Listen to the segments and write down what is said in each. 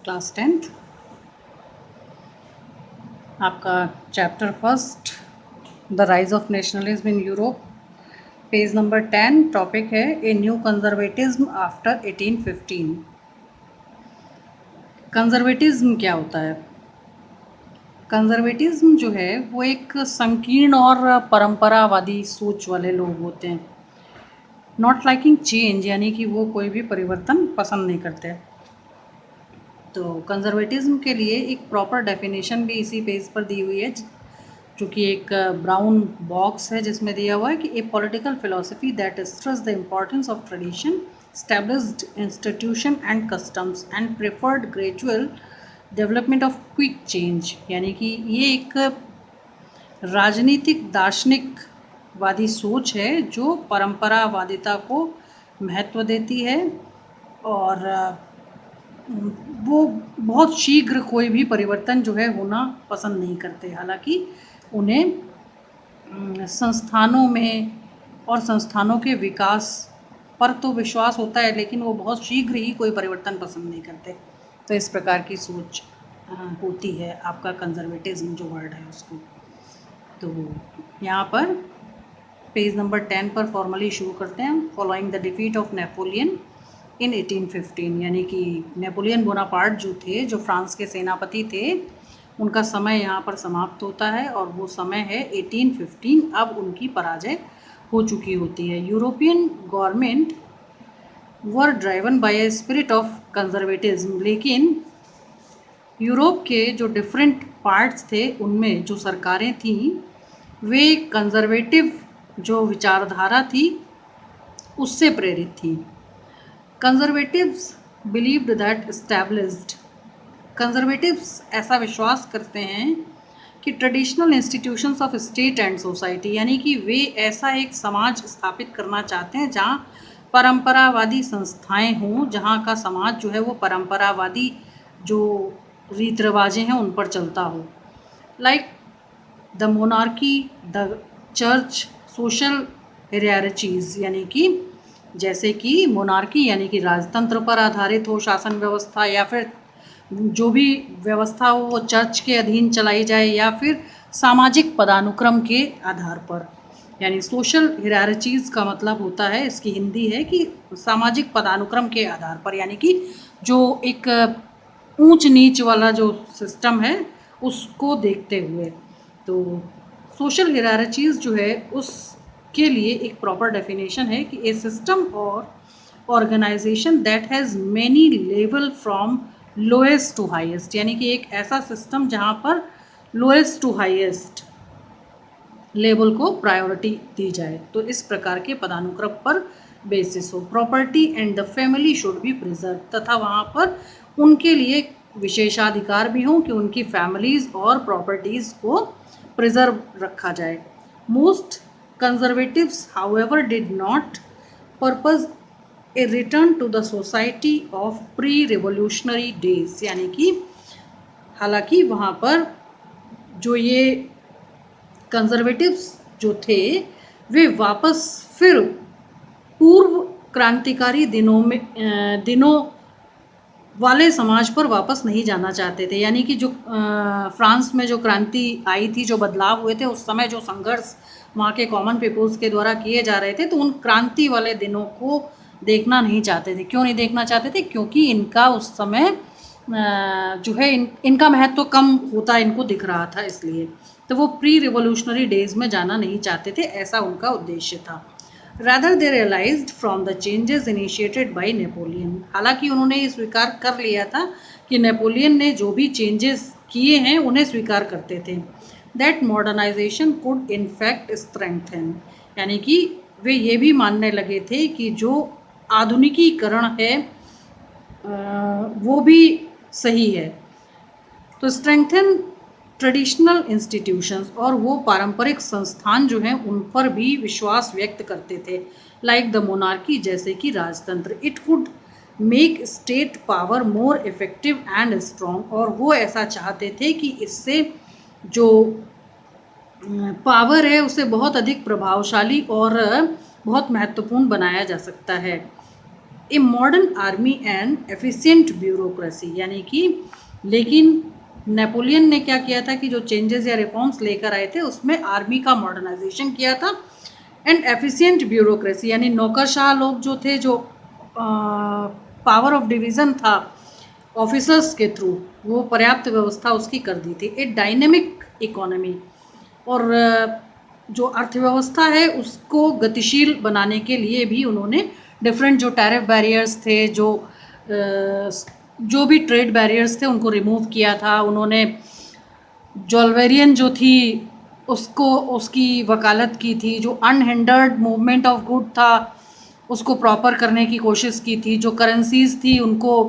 Class 10th आपका chapter first the rise of nationalism in Europe, page number 10। Topic है a new conservatism after 1815। Conservatism क्या होता है? Conservatism जो है वो एक संकीर्ण और परंपरावादी सोच वाले लोग होते हैं। नॉट लाइकिंग चेंज, यानी कि वो कोई भी परिवर्तन पसंद नहीं करते। तो कंजर्वेटिज्म के लिए एक प्रॉपर डेफिनेशन भी इसी पेज पर दी हुई है, जो कि एक ब्राउन बॉक्स है जिसमें दिया हुआ है कि a political philosophy that stress the importance of tradition, established institution and customs and preferred gradual development of quick change. यानी कि ये एक राजनीतिक दार्शनिकवादी सोच है जो परंपरावादिता को महत्व देती है और वो बहुत शीघ्र कोई भी परिवर्तन जो है होना पसंद नहीं करते। हालांकि उन्हें संस्थानों में और संस्थानों के विकास पर तो विश्वास होता है, लेकिन वो बहुत शीघ्र ही कोई परिवर्तन पसंद नहीं करते। तो इस प्रकार की सोच होती है आपका कंजर्वेटिज्म जो वर्ड है उसको। तो यहाँ पर पेज नंबर 10 पर फॉर्मली शुरू करते हैं। Following the defeat of Napoleon in 1815, यानी कि नेपोलियन बोनापार्ट जो थे, जो फ्रांस के सेनापति थे, उनका समय यहाँ पर समाप्त होता है और वो समय है 1815। अब उनकी पराजय हो चुकी होती है। European government were driven by a spirit of conservatism, लेकिन यूरोप के जो डिफरेंट पार्ट्स थे उनमें जो सरकारें थीं वे कंजर्वेटिव जो विचारधारा थी उससे प्रेरित थी। Conservatives believed that established, conservatives ऐसा विश्वास करते हैं कि traditional institutions of state and society, यानी कि वे ऐसा एक समाज स्थापित करना चाहते हैं जहाँ परंपरावादी संस्थाएं हों, जहाँ का समाज जो है वो परंपरावादी जो रीत रिवाजें हैं उन पर चलता हो। Like the monarchy, the church, social hierarchies, यानी कि जैसे कि मोनार्की यानी कि राजतंत्र पर आधारित हो शासन व्यवस्था, या फिर जो भी व्यवस्था हो वो चर्च के अधीन चलाई जाए, या फिर सामाजिक पदानुक्रम के आधार पर। यानी सोशल हायरार्चीज का मतलब होता है, इसकी हिंदी है कि सामाजिक पदानुक्रम के आधार पर, यानी कि जो एक ऊंच नीच वाला जो सिस्टम है उसको देखते हुए। तो सोशल हायरार्चीज जो है उसके लिए एक प्रॉपर डेफिनेशन है कि a system or organisation that has many level from lowest to highest, यानी कि एक ऐसा सिस्टम जहाँ पर लोएस्ट टू हाईएस्ट लेवल को प्रायोरिटी दी जाए। तो इस प्रकार के पदानुक्रम पर बेसिस हो। Property and the family should be preserve, तथा वहाँ पर उनके लिए विशेषाधिकार भी हों कि उनकी फैमिलीज़ और प्रॉपर्टीज़ को प्रिजर्व रखा जाए। Most conservatives however did not purpose a return to the society of pre revolutionary days, यानी कि हालांकि वहाँ पर जो ये कंजर्वेटिव्स जो थे वे वापस फिर पूर्व क्रांतिकारी दिनों वाले समाज पर वापस नहीं जाना चाहते थे। यानी कि जो फ्रांस में जो क्रांति आई थी, जो बदलाव हुए थे उस समय, जो संघर्ष वहाँ के कॉमन पीपल्स के द्वारा किए जा रहे थे, तो उन क्रांति वाले दिनों को देखना नहीं चाहते थे। क्यों नहीं देखना चाहते थे? क्योंकि इनका उस समय जो है इनका महत्व कम होता इनको दिख रहा था, इसलिए तो वो प्री रिवोल्यूशनरी डेज में जाना नहीं चाहते थे, ऐसा उनका उद्देश्य था। Rather they realised from the changes initiated by Napoleon, हालांकि उन्होंने ये स्वीकार कर लिया था कि नेपोलियन ने जो भी चेंजेस किए हैं उन्हें स्वीकार करते थे। That modernisation could in fact strengthen, यानी कि वे ये भी मानने लगे थे कि जो आधुनिकीकरण है वो भी सही है। तो स्ट्रेंथन ट्रेडिशनल इंस्टीट्यूशंस, और वो पारंपरिक संस्थान जो हैं उन पर भी विश्वास व्यक्त करते थे। लाइक द मोनार्की, जैसे कि राजतंत्र। It could make state power more effective and strong, और वो ऐसा चाहते थे कि इससे जो पावर है उसे बहुत अधिक प्रभावशाली और बहुत महत्वपूर्ण बनाया जा सकता है। A modern army and efficient bureaucracy, यानी कि लेकिन नेपोलियन ने क्या किया था कि जो चेंजेस या रिफॉर्म्स लेकर आए थे उसमें आर्मी का मॉडर्नाइजेशन किया था एंड एफिशिएंट ब्यूरोक्रेसी, यानी नौकरशाह लोग जो थे, जो पावर ऑफ डिवीज़न था ऑफिसर्स के थ्रू, वो पर्याप्त व्यवस्था उसकी कर दी थी। ए डायनेमिक इकोनॉमी, और जो अर्थव्यवस्था है उसको गतिशील बनाने के लिए भी उन्होंने डिफरेंट जो टैरिफ बैरियर्स थे, जो भी ट्रेड बैरियर्स थे उनको रिमूव किया था उन्होंने। जॉल्वेरियन जो थी उसको, उसकी वकालत की थी। जो अनहिंडर्ड मूवमेंट ऑफ गुड था उसको प्रॉपर करने की कोशिश की थी। जो करेंसीज थी उनको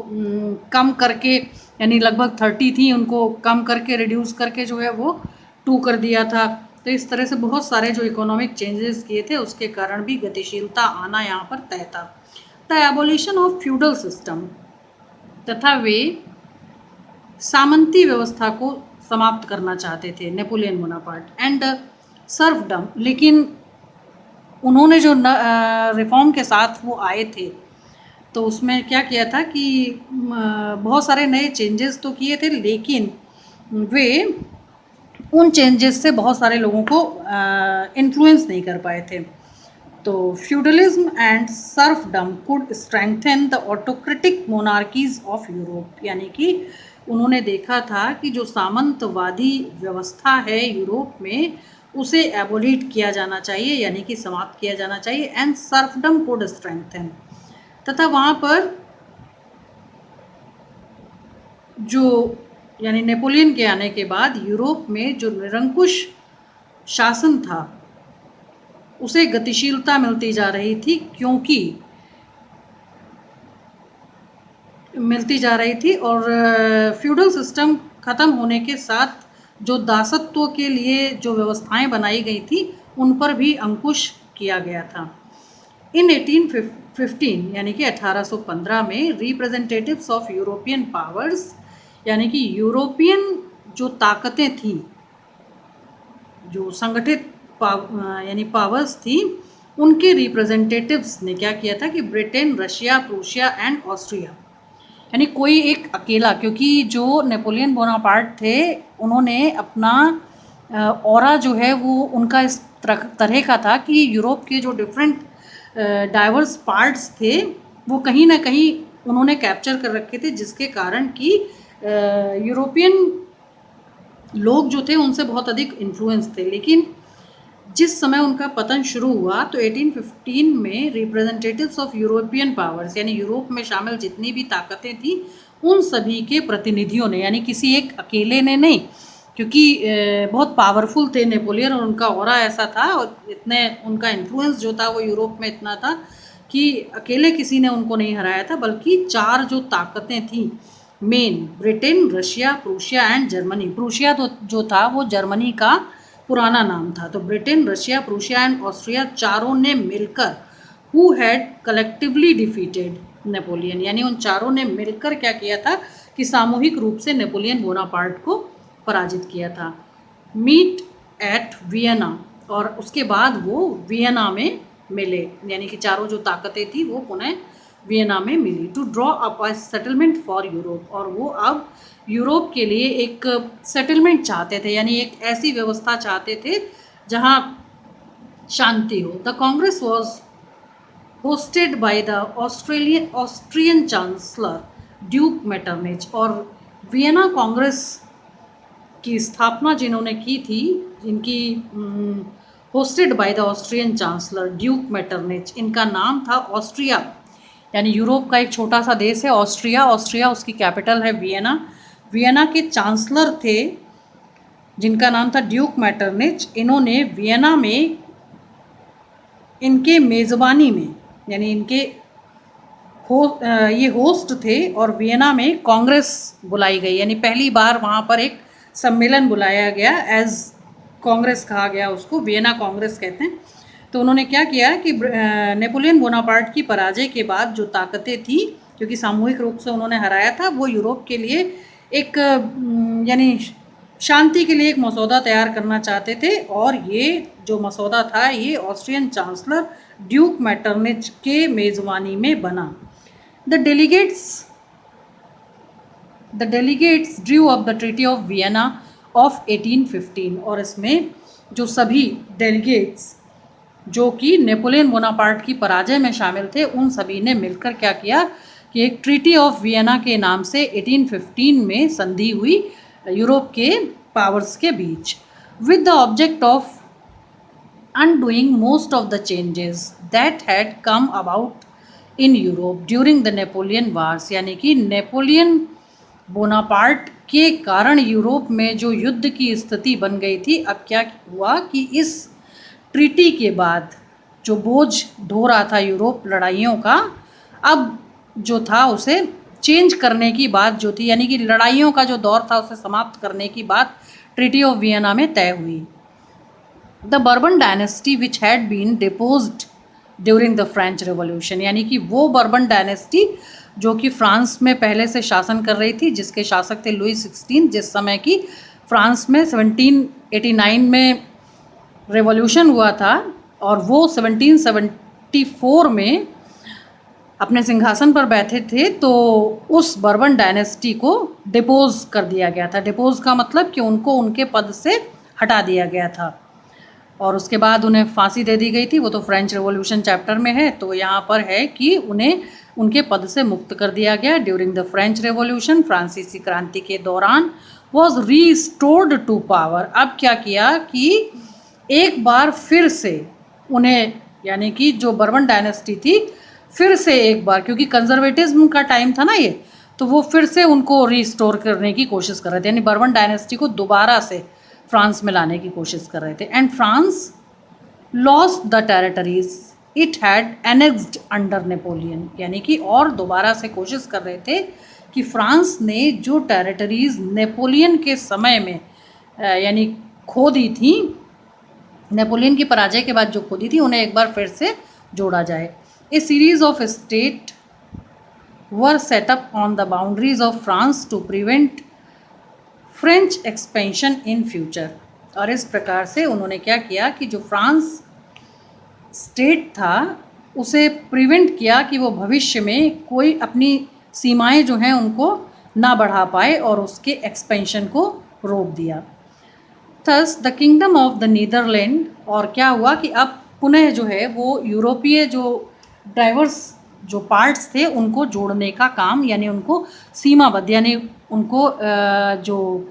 कम करके, यानी लगभग 30 थी, उनको कम करके, रिड्यूस करके जो है वो 2 कर दिया था। तो इस तरह से बहुत सारे जो इकोनॉमिक चेंजेस किए थे उसके कारण भी गतिशीलता आना यहाँ पर तय था। The abolition of feudal system, तथा वे सामंती व्यवस्था को समाप्त करना चाहते थे नेपोलियन बोनापार्ट, एंड सर्फडम, लेकिन उन्होंने जो रिफॉर्म के साथ वो आए थे तो उसमें क्या किया था कि बहुत सारे नए चेंजेस तो किए थे, लेकिन वे उन चेंजेस से बहुत सारे लोगों को इन्फ्लुएंस नहीं कर पाए थे। तो feudalism and serfdom could strengthen the autocratic monarchies of Europe, यानी कि उन्होंने देखा था कि जो सामंतवादी व्यवस्था है यूरोप में उसे एबोलिट किया जाना चाहिए, यानी कि समाप्त किया जाना चाहिए। एंड सर्फडम कुड स्ट्रेंथन, तथा वहाँ पर जो, यानी नेपोलियन के आने के बाद यूरोप में जो निरंकुश शासन था उसे गतिशीलता मिलती जा रही थी, क्योंकि मिलती जा रही थी, और फ्यूडल सिस्टम ख़त्म होने के साथ जो दासत्व के लिए जो व्यवस्थाएं बनाई गई थी उन पर भी अंकुश किया गया था। इन 1815, यानी कि 1815 में रिप्रेजेंटेटिव्स ऑफ यूरोपियन पावर्स, यानी कि यूरोपियन जो ताकतें थी, जो संगठित यानी पावर्स थी, उनके रिप्रेजेंटेटिव्स ने क्या किया था कि Britain, Russia, Prussia and Austria, यानी कोई एक अकेला, क्योंकि जो नेपोलियन बोनापार्ट थे उन्होंने अपना ऑरा जो है वो उनका इस तरह का था कि यूरोप के जो डिफरेंट डाइवर्स पार्ट्स थे वो कहीं ना कहीं उन्होंने कैप्चर कर रखे थे, जिसके कारण कि यूरोपियन लोग जो थे उनसे बहुत अधिक इन्फ्लुएंस थे। लेकिन जिस समय उनका पतन शुरू हुआ तो 1815 में रिप्रेजेंटेटिव्स ऑफ यूरोपियन पावर्स, यानी यूरोप में शामिल जितनी भी ताकतें थी उन सभी के प्रतिनिधियों ने, यानी किसी एक अकेले ने नहीं, क्योंकि बहुत पावरफुल थे नेपोलियन और उनका ऑरा ऐसा था और इतने उनका इन्फ्लुएंस जो था वो यूरोप में इतना था कि अकेले किसी ने उनको नहीं हराया था, बल्कि 4 जो ताकतें थी main, Britain, Russia, Prussia and Germany. Prussia तो जो था वो जर्मनी का पुराना नाम था। तो Britain, Russia, Prussia and Austria चारों ने मिलकर who had collectively defeated Napoleon, यानी उन चारों ने मिलकर क्या किया था कि सामूहिक रूप से नेपोलियन बोनापार्ट को पराजित किया था। मीट एट वियना, और उसके बाद वो वियना में मिले, यानी कि चारों जो ताकतें थी वो पुनः वियना में मिली to draw up a settlement for Europe, और वो अब यूरोप के लिए एक सेटलमेंट चाहते थे, यानी एक ऐसी व्यवस्था चाहते थे जहां शांति हो। The congress was hosted by the Austrian chancellor duke Metternich, और वियना कांग्रेस की स्थापना जिन्होंने की थी, जिनकी hosted by the Austrian chancellor duke Metternich, इनका नाम था ऑस्ट्रिया, यानी यूरोप का एक छोटा सा देश है ऑस्ट्रिया। ऑस्ट्रिया उसकी कैपिटल है वियना। वियना के चांसलर थे जिनका नाम था ड्यूक मैटरनिच। इन्होंने वियना में इनके मेज़बानी में, यानी इनके ये होस्ट थे, और वियना में कांग्रेस बुलाई गई, यानी पहली बार वहाँ पर एक सम्मेलन बुलाया गया, एज कांग्रेस कहा गया उसको, वियना कांग्रेस कहते हैं। तो उन्होंने क्या किया कि नेपोलियन बोनापार्ट की पराजय के बाद जो ताकतें थी, क्योंकि सामूहिक रूप से उन्होंने हराया था, वो यूरोप के लिए एक यानी शांति के लिए एक मसौदा तैयार करना चाहते थे, और ये जो मसौदा था ये ऑस्ट्रियन चांसलर ड्यूक मैटरनिच के मेज़बानी में बना। The delegates Drew up the treaty of Vienna of 1815, और इसमें जो सभी डेलीगेट्स जो कि नेपोलियन बोनापार्ट की पराजय में शामिल थे, उन सभी ने मिलकर क्या किया कि एक ट्रीटी ऑफ वियना के नाम से 1815 में संधि हुई यूरोप के पावर्स के बीच, with the object of undoing most of the changes that had come about in Europe during the Napoleon Wars, यानी कि नेपोलियन बोनापार्ट के कारण यूरोप में जो युद्ध की स्थिति बन गई थी, अब क्या हुआ कि इस ट्रीटी के बाद जो बोझ ढो रहा था यूरोप लड़ाइयों का, अब जो था उसे चेंज करने की बात जो थी, यानी कि लड़ाइयों का जो दौर था उसे समाप्त करने की बात ट्रीटी ऑफ वियना में तय हुई। The Bourbon dynasty which had been deposed during the French revolution, यानी कि वो बर्बन डायनेस्टी जो कि फ्रांस में पहले से शासन कर रही थी, जिसके शासक थे लुई 16, जिस समय की फ्रांस में 1789 में रेवोल्यूशन हुआ था और वो 1774 में अपने सिंहासन पर बैठे थे, तो उस बर्बन डायनेस्टी को डिपोज कर दिया गया था। डिपोज का मतलब कि उनको उनके पद से हटा दिया गया था और उसके बाद उन्हें फांसी दे दी गई थी। वो तो फ्रेंच रेवोल्यूशन चैप्टर में है, तो यहाँ पर है कि उन्हें उनके पद से मुक्त कर दिया गया। ड्यूरिंग द फ्रेंच रेवोल्यूशन, फ्रांसीसी क्रांति के दौरान, वॉज रीस्टोर्ड टू पावर। अब क्या किया कि एक बार फिर से उन्हें, यानी कि जो बर्बन डायनेस्टी थी, फिर से एक बार, क्योंकि कंजर्वेटिज्म का टाइम था ना ये, तो वो फिर से उनको रीस्टोर करने की कोशिश कर रहे थे, यानी बर्बन डायनेस्टी को दोबारा से फ्रांस में लाने की कोशिश कर रहे थे। And France lost the territories it had annexed under Napoleon, यानी कि और दोबारा से कोशिश कर रहे थे कि फ्रांस ने जो टेरिटरीज नेपोलियन के समय में यानी खो दी थी, नेपोलियन की पराजय के बाद जो खो दी थी, उन्हें एक बार फिर से जोड़ा जाए। A series of state were set up on the boundaries of France to prevent French expansion in future. और इस प्रकार से उन्होंने क्या किया कि जो फ्रांस स्टेट था उसे प्रिवेंट किया कि वो भविष्य में कोई अपनी सीमाएं जो हैं उनको ना बढ़ा पाए और उसके एक्सपेंशन को रोक दिया। Thus the kingdom of the Netherland, और क्या हुआ कि अब पुनः जो है वो यूरोपीय जो डाइवर्स जो पार्ट्स थे उनको जोड़ने का काम, यानी उनको सीमाबद्ध, यानी उनको जो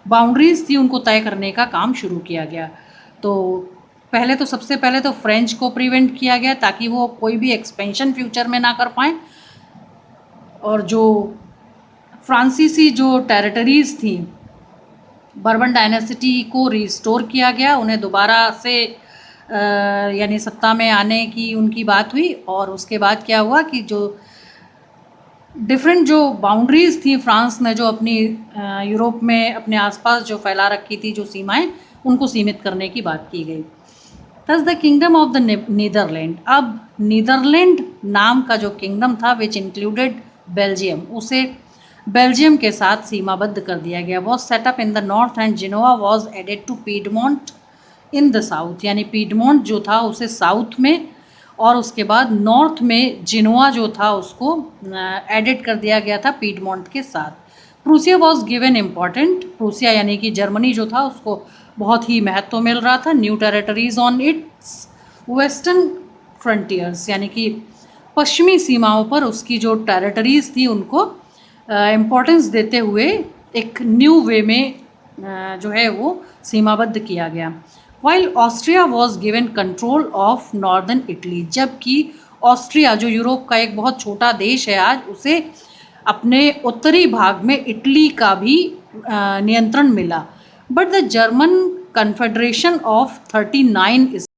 बाउंड्रीज थी उनको तय करने का काम शुरू किया गया। तो पहले तो सबसे पहले तो फ्रेंच को प्रिवेंट किया गया ताकि वो कोई भी एक्सपेंशन फ्यूचर में ना कर पाएँ, और जो फ्रांसीसी जो टेरिटरीज थी बर्बन डायनेस्टी को रिस्टोर किया गया, उन्हें दोबारा से यानी सत्ता में आने की उनकी बात हुई। और उसके बाद क्या हुआ कि जो डिफरेंट जो बाउंड्रीज थी फ्रांस ने जो अपनी यूरोप में अपने आसपास जो फैला रखी थी जो सीमाएं, उनको सीमित करने की बात की गई। Thus the kingdom of the Netherland, अब नीदरलैंड नाम का जो किंगडम था विच इंक्लूडेड बेल्जियम, उसे बेल्जियम के साथ सीमाबद्ध कर दिया गया। Was set up in the north and Genoa was added to Piedmont in the south, यानी पीडमोंट जो था उसे साउथ में और उसके बाद नॉर्थ में जिनोवा जो था उसको एडेड कर दिया गया था पीडमोंट के साथ। Prussia was given important, Prussia यानी कि जर्मनी जो था उसको बहुत ही महत्व मिल रहा था। New territories on it's western frontiers, यानी कि पश्चिमी सीमाओं पर उसकी जो टेरिटरीज थी उनको इम्पोर्टेंस देते हुए एक न्यू वे में जो है वो सीमाबद्ध किया गया। While Austria was given control of northern Italy, जबकि ऑस्ट्रिया जो यूरोप का एक बहुत छोटा देश है आज, उसे अपने उत्तरी भाग में इटली का भी नियंत्रण मिला। But the German confederation of 39